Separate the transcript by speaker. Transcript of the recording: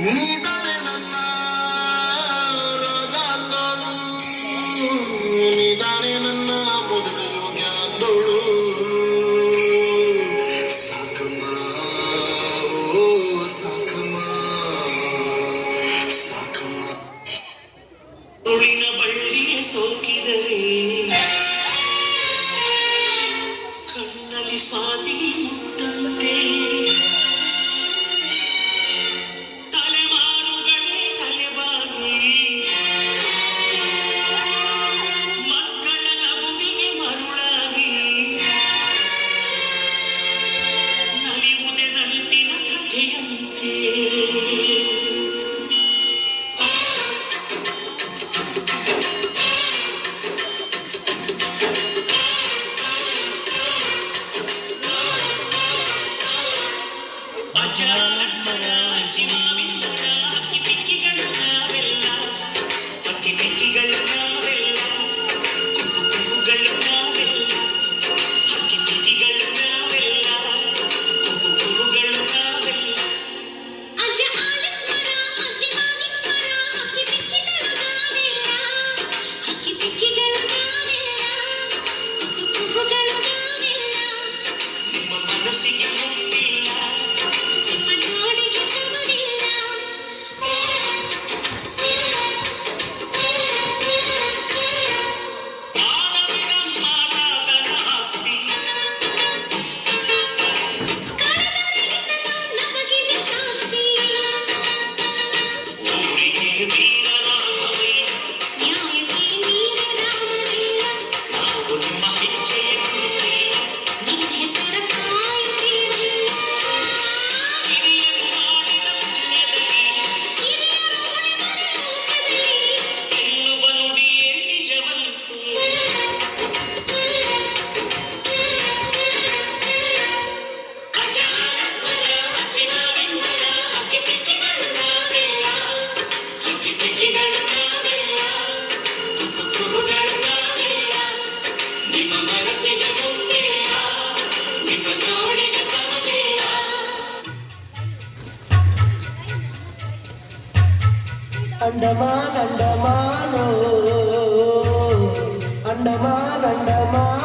Speaker 1: ನೀದಾನೆ ನನ್ನ ರಾಜಾಂದೋಳು, ನೀದಾನೆ ನನ್ನ ಮೊದಲು ಯೋಗ್ಯ ಅಂದೋಳು. ಸಾಕಮ್ಮ ಓ ಸಾಕಮ್ಮ ಸಾಕಮ್ಮ. ಉಳಿನ ಬಳ್ಳಿಗೆ ಸೋಕಿದರೆ ಕಣ್ಣಲ್ಲಿ ಸ್ವಾತಿ ಮುಟ್ಟಂತೆ, ತಲೆಮಾರುಗಳೇ ತಲೆಬಾಗಿ ಮಕ್ಕಳ ನಗುವಿಗೆ ಮರುಳಾಗಿ ನಲಿವುದೇ ನಂಟಿನ ಕಥೆಯಂತೆ. ಅಜ್ಜಾನಮ್ಮರ ಅಜ್ಜಿಮಾವಿಂದರ ಅಕ್ಕಿ ಪಿಕ್ಕಿಗಳು ನಾವೆಲ್ಲ, ಅಕ್ಕಿ ಪಿಕ್ಕಿಗಳು ನಾವೆಲ್ಲ, ಕುಕ್ಕುಗಳು ನಾವೆಲ್ಲ, ಅಕ್ಕಿ ಪಿಕ್ಕಿಗಳು ನಾವೆಲ್ಲ, ಕುಕ್ಕುಗಳು ನಾವೆಲ್ಲ.
Speaker 2: ಅಜ್ಜ ಆಲಿಸ್ಮರ ಅಜ್ಜಿ ಮಾವಿಸ್ಮರ ಅಕ್ಕಿ ಪಿಕ್ಕಿಗಳು ನಾವೆಲ್ಲ, ಅಕ್ಕಿ ಪಿಕ್ಕಿಗಳು ನಾವೆಲ್ಲ, ಕುಕ್ಕುಗಳು ನಾವೆಲ್ಲ.
Speaker 1: ನಿಮ್ಮ ಮನಸ್ಸಿಗೆ ಮುಟ್ಟಿಲ್ಲ,
Speaker 2: ನಿಮ್ಮ ಜೋಡಿಗೆ ಸಮವಿಲ್ಲ.
Speaker 1: ಮಾನವಿನ ಮಾತಾದನ ಆಸ್ತಿ,
Speaker 2: ಕಳೆದೊರೆಯಿತನು ನಮಗಿದೆ ಶಾಸ್ತಿ.
Speaker 1: ಊರಿಗೆ ವೀರರಾಘವಯ್ಯ,
Speaker 2: ನ್ಯಾಯಕ್ಕೆ ನೀವೇ ರಾಮವೀರ.
Speaker 1: ನಾವು ನಿಮ್ಮ ಹೆಜ್ಜೆಯ ಗುರುತಯ್ಯ.
Speaker 2: ನಿನ್ನ ಹೆಸರ ಕಾಯುತ್ತೀವಯ್ಯ.
Speaker 1: ಹಿರಿಯರು ಮಾಡಿದ ಪುಣ್ಯದಲ್ಲಿ
Speaker 2: ಹಿರಿಯರು ಉಳಿವರು ಲೋಕದಲ್ಲಿ.
Speaker 1: ಎನ್ನುವ ನುಡಿಯೇ ನಿಜವಂತು.
Speaker 2: ಅಜ್ಜ ಆಲಿಸ್ಮರ ಅಜ್ಜಿ ಮಾವಿಸ್ಮರ ಅಕ್ಕಿ ಪಿಕ್ಕಿಗಳು ನಾವೆಲ್ಲ, ಅಕ್ಕಿ ಪಿಕ್ಕಿಗಳು ನಾವೆಲ್ಲ, ಕುಕ್ಕುಗಳು ನಾವೆಲ್ಲ.
Speaker 1: ನಿಮ್ಮ ಮನಸ್ಸಿಗೆ ಮುಟ್ಟಿಲ್ಲ, ನಿಮ್ಮ ಜೋಡಿಗೆ ಸಮವಿಲ್ಲ.
Speaker 3: ಅಂಡಮಾನ್ ಅಂಡಮಾನೋ ಅಂಡಮಾನ್ ಅಂಡಮಾನ್